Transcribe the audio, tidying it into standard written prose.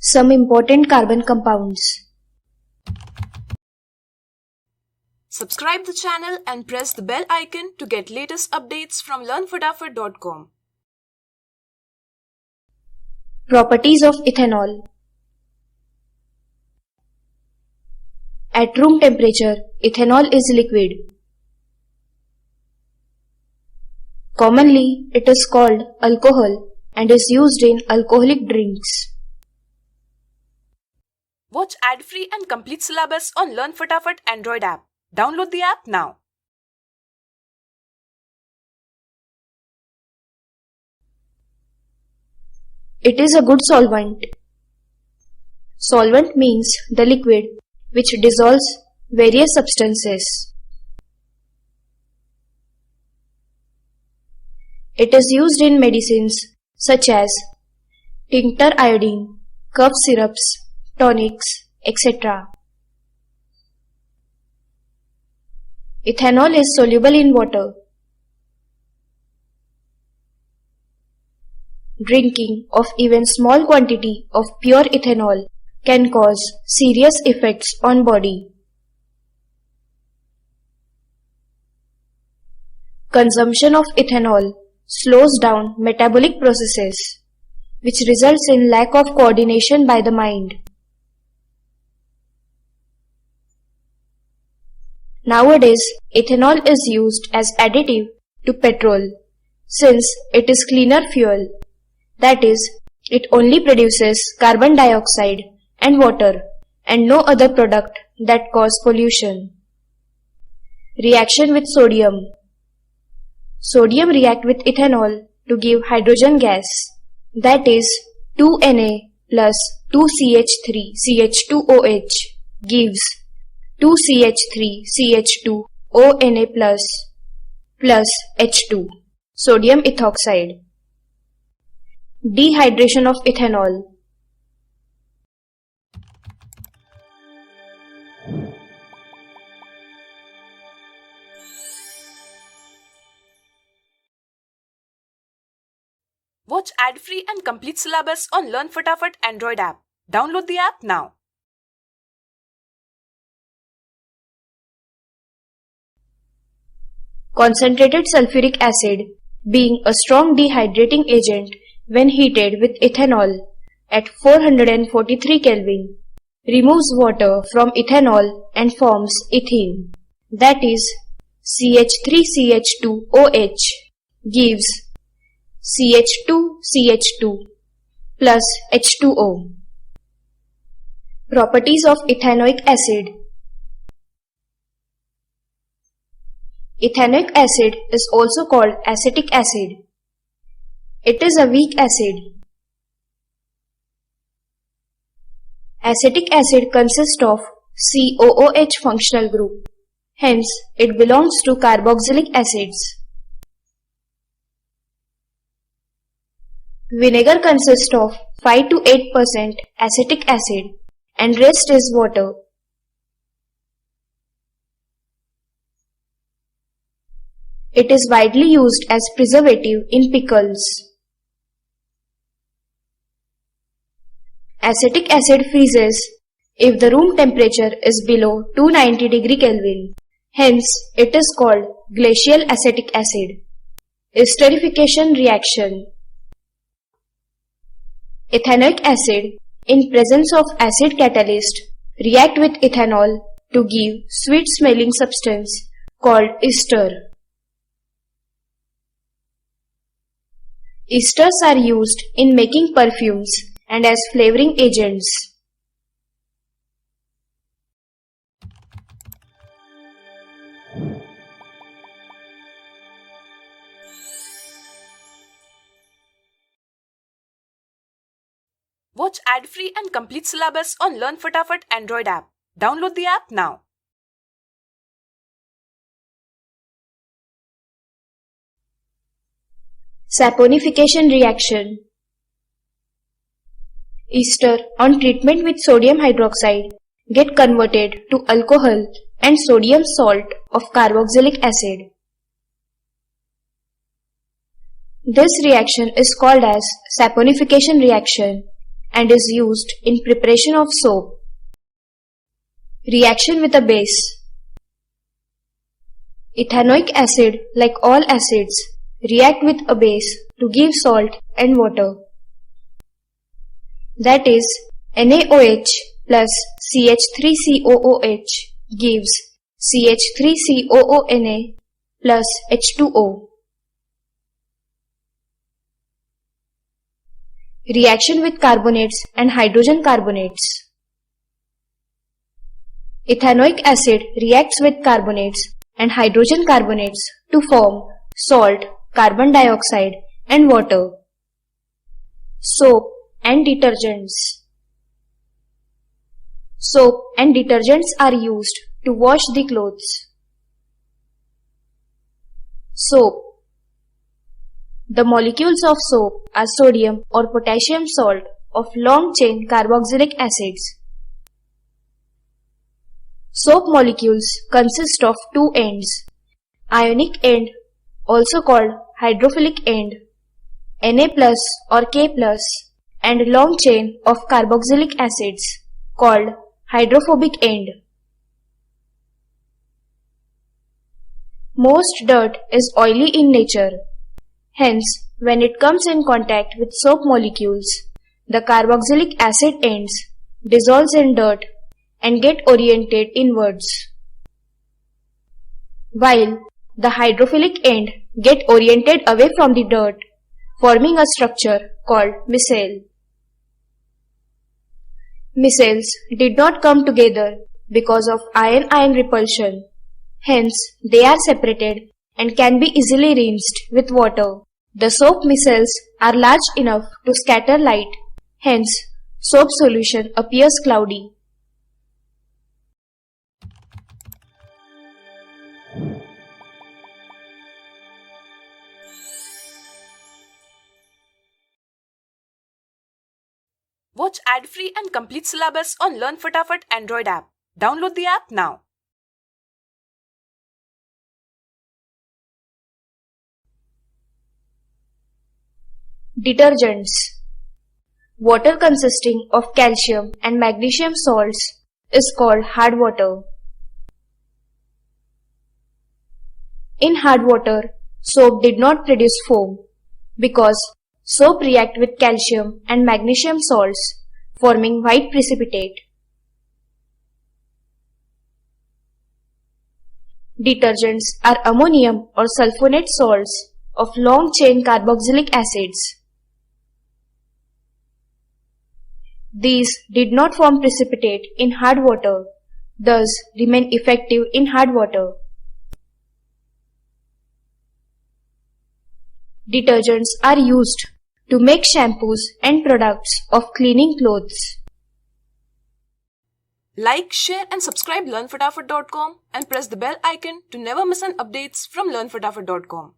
Some important carbon compounds. Subscribe the channel and press the bell icon to get latest updates from learnfatafat.com. Properties of ethanol. At room temperature, ethanol is liquid. Commonly, it is called alcohol and is used in alcoholic drinks. Watch ad-free and complete syllabus on Learn Fatafat Android app. Download the app now. It is a good solvent. Solvent means the liquid which dissolves various substances. It is used in medicines such as tincture iodine, cough syrups, tonics, etc. Ethanol is soluble in water. Drinking of even small quantity of pure ethanol can cause serious effects on body. Consumption of ethanol slows down metabolic processes, which results in lack of coordination by the mind. Nowadays, ethanol is used as additive to petrol since it is cleaner fuel. That is, it only produces carbon dioxide and water and no other product that cause pollution. Reaction with sodium. Sodium react with ethanol to give hydrogen gas, that is 2Na plus 2CH3 CH2OH gives 2CH3 CH2ONA plus H2 sodium ethoxide. Dehydration of ethanol. Watch ad-free and complete syllabus on Learn Fatafat Android app. Download the app now. Concentrated sulfuric acid, being a strong dehydrating agent when heated with ethanol at 443 Kelvin, removes water from ethanol and forms ethene, that is CH3CH2OH gives CH2CH2 plus H2O. Properties of ethanoic acid. Ethanoic acid is also called acetic acid. It is a weak acid. Acetic acid consists of COOH functional group. Hence, it belongs to carboxylic acids. Vinegar consists of 5 to 8% acetic acid and rest is water. It is widely used as preservative in pickles. Acetic acid freezes if the room temperature is below 290 degree Kelvin. Hence, it is called glacial acetic acid. Esterification reaction. Ethanoic acid, in presence of acid catalyst, react with ethanol to give sweet-smelling substance called ester. Esters are used in making perfumes and as flavoring agents. Watch ad-free and complete syllabus on Learn Fatafat Android app. Download the app now. Saponification reaction. Ester on treatment with sodium hydroxide get converted to alcohol and sodium salt of carboxylic acid. This reaction is called as saponification reaction and is used in preparation of soap. Reaction with a base. Ethanoic acid, like all acids, react with a base to give salt and water. That is, NaOH plus CH3COOH gives CH3COONA plus H2O. Reaction with carbonates and hydrogen carbonates. Ethanoic acid reacts with carbonates and hydrogen carbonates to form salt, carbon dioxide and water. Soap and detergents. Soap and detergents are used to wash the clothes. Soap. The molecules of soap are sodium or potassium salt of long-chain carboxylic acids. Soap molecules consist of two ends, ionic end, also called hydrophilic end, Na plus or K plus, and long chain of carboxylic acids called hydrophobic end. Most dirt is oily in nature. Hence, when it comes in contact with soap molecules, the carboxylic acid ends dissolves in dirt and get oriented inwards, while the hydrophilic end get oriented away from the dirt, forming a structure called micelle. Micelles did not come together because of ion-ion repulsion. Hence, they are separated and can be easily rinsed with water. The soap micelles are large enough to scatter light. Hence, soap solution appears cloudy. Watch ad-free and complete syllabus on Learn Fatafat Android app. Download the app now. Detergents. Water consisting of calcium and magnesium salts is called hard water. In hard water, soap did not produce foam because soap react with calcium and magnesium salts, forming white precipitate. Detergents are ammonium or sulfonate salts of long-chain carboxylic acids. These did not form precipitate in hard water, thus remain effective in hard water. Detergents are used to make shampoos and products of cleaning clothes. Like, share and subscribe learnfatafat.com and press the bell icon to never miss an updates from learnfatafat.com.